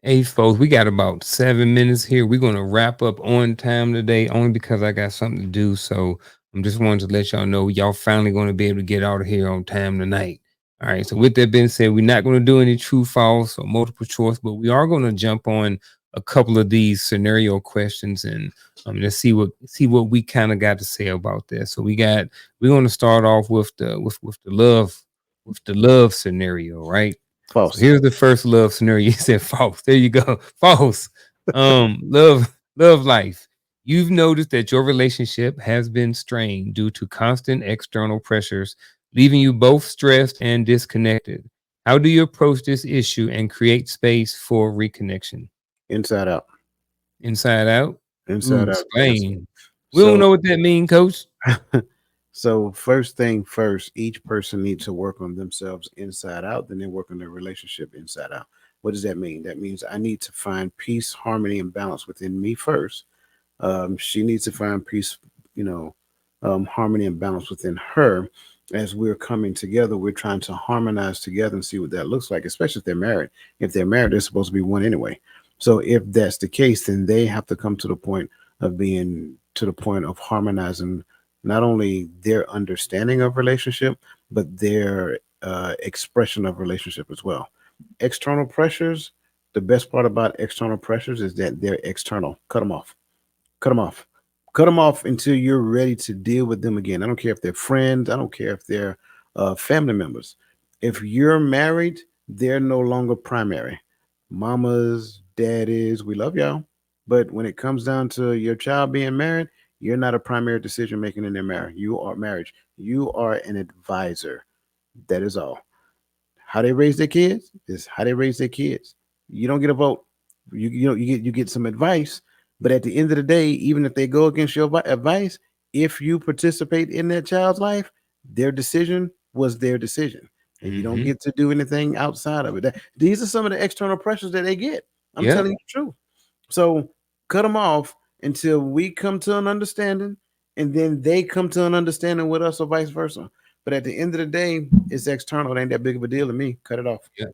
Hey, folks, we got about 7 minutes here. We're going to wrap up on time today only because I got something to do. So I'm just wanting to let y'all know y'all finally going to be able to get out of here on time tonight. All right. So with that being said, we're not going to do any true false or multiple choice, but we are going to jump on a couple of these scenario questions and let's see what we kind of got to say about this. So we're going to start off with the love scenario, right? So False. here's the first love scenario. You said false. There you go. False. Love life. You've noticed that your relationship has been strained due to constant external pressures, leaving you both stressed and disconnected. How do you approach this issue and create space for reconnection? Inside out. Inside out? Ooh, Inside out. Yes. explain. We don't So know what that means, coach. so first thing first, each person needs to work on themselves inside out, then they work on their relationship inside out. What does that mean? That means I need to find peace, harmony, and balance within me first. She needs to find peace, you know, harmony and balance within her. As we're coming together, we're trying to harmonize together and see what that looks like, especially if they're married. If they're married, they're supposed to be one anyway. So if that's the case, then they have to come to the point of being to the point of harmonizing not only their understanding of relationship, but their expression of relationship as well. External pressures, the best part about external pressures is that they're external. Cut them off. cut them off. Cut them off until you're ready to deal with them again. I don't care if they're friends. I don't care if they're family members. If you're married, they're no longer primary. Mamas, daddies, we love y'all. But when it comes down to your child being married, you're not a primary decision making in their marriage. You are marriage. You are an advisor. That is all. How they raise their kids is how they raise their kids. You don't get a vote. You get some advice, but at the end of the day, even if they go against your advice, if you participate in that child's life, their decision was their decision, and you don't Mm-hmm. get to do anything outside of it. These are some of the external pressures that they get. I'm Yeah. telling you the truth. So cut them off until we come to an understanding, and then they come to an understanding with us, or vice versa. But at the end of the day, it's external. It ain't that big of a deal to me. Cut it off. Yeah,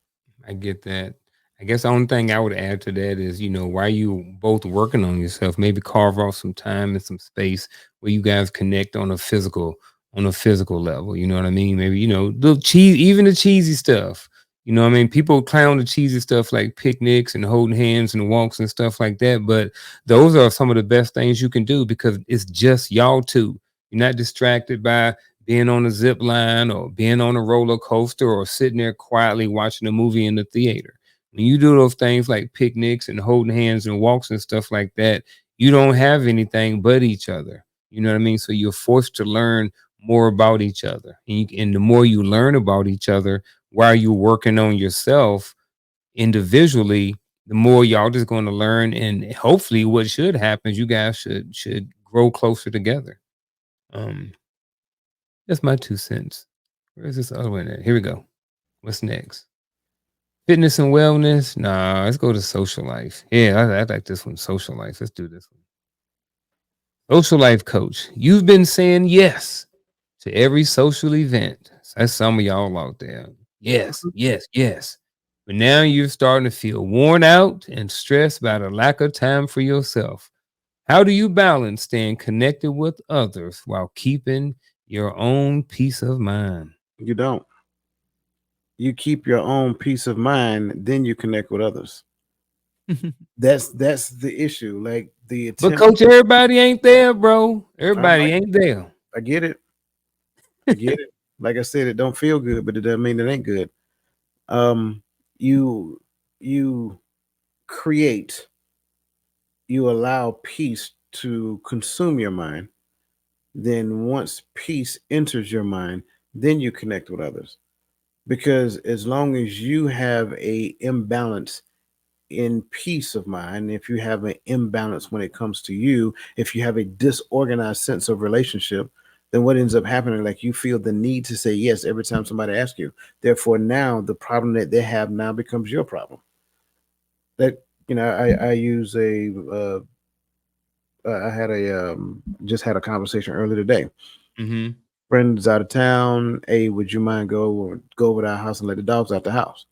I get that. I guess the only thing I would add to that is, while you both working on yourself, maybe carve off some time and some space where you guys connect on a physical level. You know what I mean? Maybe, the cheese, even the cheesy stuff. You know what I mean? People clown the cheesy stuff like picnics and holding hands and walks and stuff like that. But those are some of the best things you can do because it's just y'all two. You're not distracted by being on a zip line or being on a roller coaster or sitting there quietly watching a movie in the theater. When you do those things like picnics and holding hands and walks and stuff like that, you don't have anything but each other. You know what I mean? So you're forced to learn more about each other. And the more you learn about each other while you're working on yourself individually, the more y'all just going to learn. And hopefully what should happen is you guys should grow closer together. Um, that's my 2 cents. Where's this other one at? Here we go. What's next? Fitness and wellness? Nah, let's go to social life. Yeah, I like this one. Social life. Let's do this one. Social life coach. You've been saying yes to every social event. That's some of y'all out there. Yes, yes, yes. But now you're starting to feel worn out and stressed by the lack of time for yourself. How do you balance staying connected with others while keeping your own peace of mind? You don't. You keep your own peace of mind, then you connect with others. That's the issue. Like the But attempt. coach, everybody ain't there, bro. I, Everybody ain't there. I get it. I get it. Like I said, it don't feel good, but it doesn't mean it ain't good. Um, you you create, you allow peace to consume your mind. Then once peace enters your mind, then you connect with others. Because as long as you have a imbalance in peace of mind, if you have an imbalance when it comes to you, if you have a disorganized sense of relationship, then what ends up happening, like you feel the need to say yes every time somebody asks you. Therefore, now the problem that they have now becomes your problem. That I use I had a just had a conversation earlier today. Mm-hmm. Friends out of town. Hey, would you mind go over to our house and let the dogs out the house?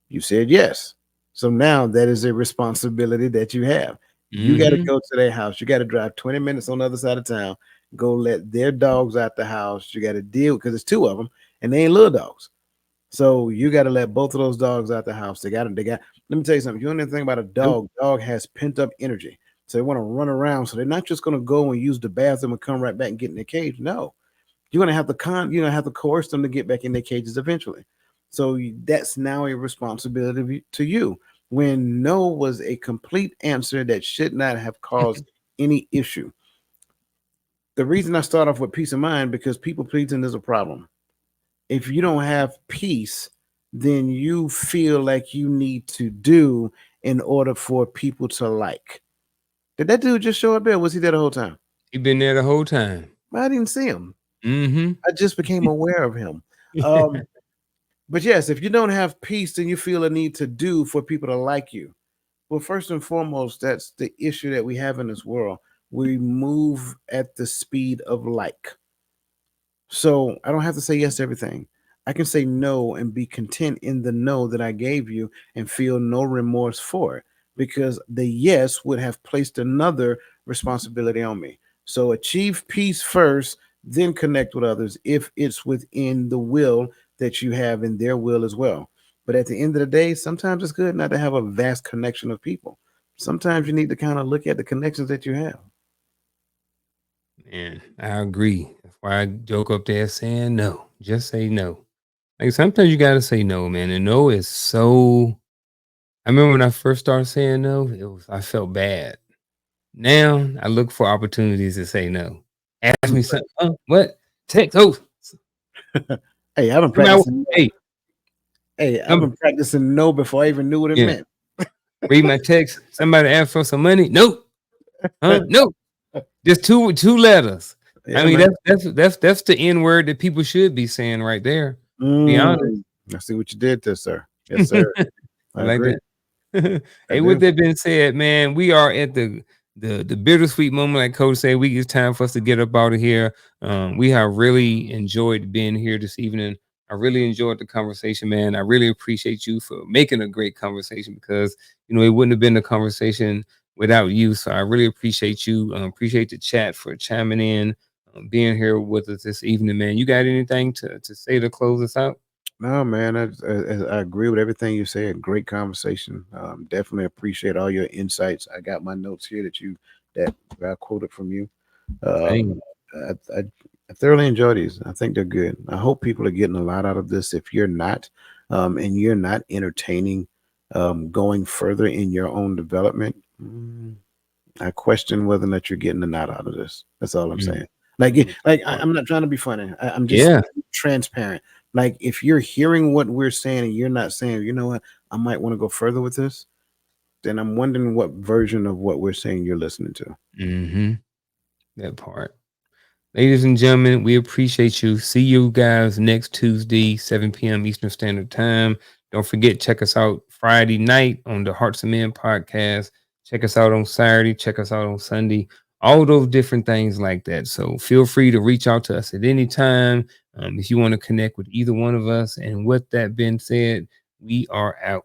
You said yes. So now that is a responsibility that you have. You got to Mm-hmm. go to their house. You got to drive 20 minutes on the other side of town. Go let their dogs out the house. You got to deal because it's two of them and they ain't little dogs. So you got to let both of those dogs out the house. They got, let me tell you something. If you know anything about a Nope. dog has pent up energy. So they want to run around. So they're not just going to go and use the bathroom and come right back and get in their cage. No, you're gonna have to coerce them to get back in their cages eventually. So that's now a responsibility to you. When no was a complete answer that should not have caused any issue. The reason I start off with peace of mind because people pleasing is a problem. If you don't have peace, then you feel like you need to do in order for people to like. Did that dude just show up there? Was he there the whole time? He been there the whole time. I didn't see him. Mm-hmm. I just became aware of him. Um, But yes, if you don't have peace, then you feel a need to do for people to like you. Well, first and foremost, that's the issue that we have in this world. We move at the speed of like. So I don't have to say yes to everything. I can say no and be content in the no that I gave you and feel no remorse for it because the yes would have placed another responsibility on me. So achieve peace first, then connect with others if it's within the will that you have in their will as well. But at the end of the day, sometimes it's good not to have a vast connection of people. sometimes you need to kind of look at the connections that you have. Man, I agree. That's why I joke up there saying no. Just say no. Like sometimes you gotta say no, man. And no is so. I remember when I first started saying no, I felt bad. Now I look for opportunities to say no. Ask me something. What? Text. Oh, Hey, I've been come out. practicing. Hey, Hey, I've come. been practicing no before I even knew what it Yeah. meant. Read my text. Somebody asked for some money. Nope. Huh? Nope. Just two letters. I Yeah, mean, man. that's the N word that people should be saying right there. Be honest. I see what you did there, sir. Yes, sir. I I like agree. that. I Hey, with do. that being said, man, we are at the bittersweet moment. Like Coach said, it's time for us to get up out of here. We have really enjoyed being here this evening. I really enjoyed the conversation, man. I really appreciate you for making a great conversation because it wouldn't have been a conversation without you. So I really appreciate you. Appreciate the chat for chiming in, being here with us this evening, man. You got anything to say to close us out? No, man, I agree with everything you said. Great conversation. Definitely appreciate all your insights. I got my notes here that I quoted from you. Um, Same. I thoroughly enjoy these. I think they're good. I hope people are getting a lot out of this. If you're not, and you're not entertaining going further in your own development, I question whether or not you're getting a lot out of this. That's all I'm saying. Like, I'm not trying to be funny. I'm just Yeah. transparent. Like, if you're hearing what we're saying and you're not saying, you know what, I might want to go further with this, then I'm wondering what version of what we're saying you're listening to. Mm-hmm. That part. Ladies and gentlemen, we appreciate you. See you guys next Tuesday, 7 p.m. Eastern Standard Time. Don't forget, check us out Friday night on the Hearts of Men podcast. Check us out on Saturday. Check us out on Sunday. All those different things like that. So feel free to reach out to us at any time if you want to connect with either one of us. And with that being said, we are out.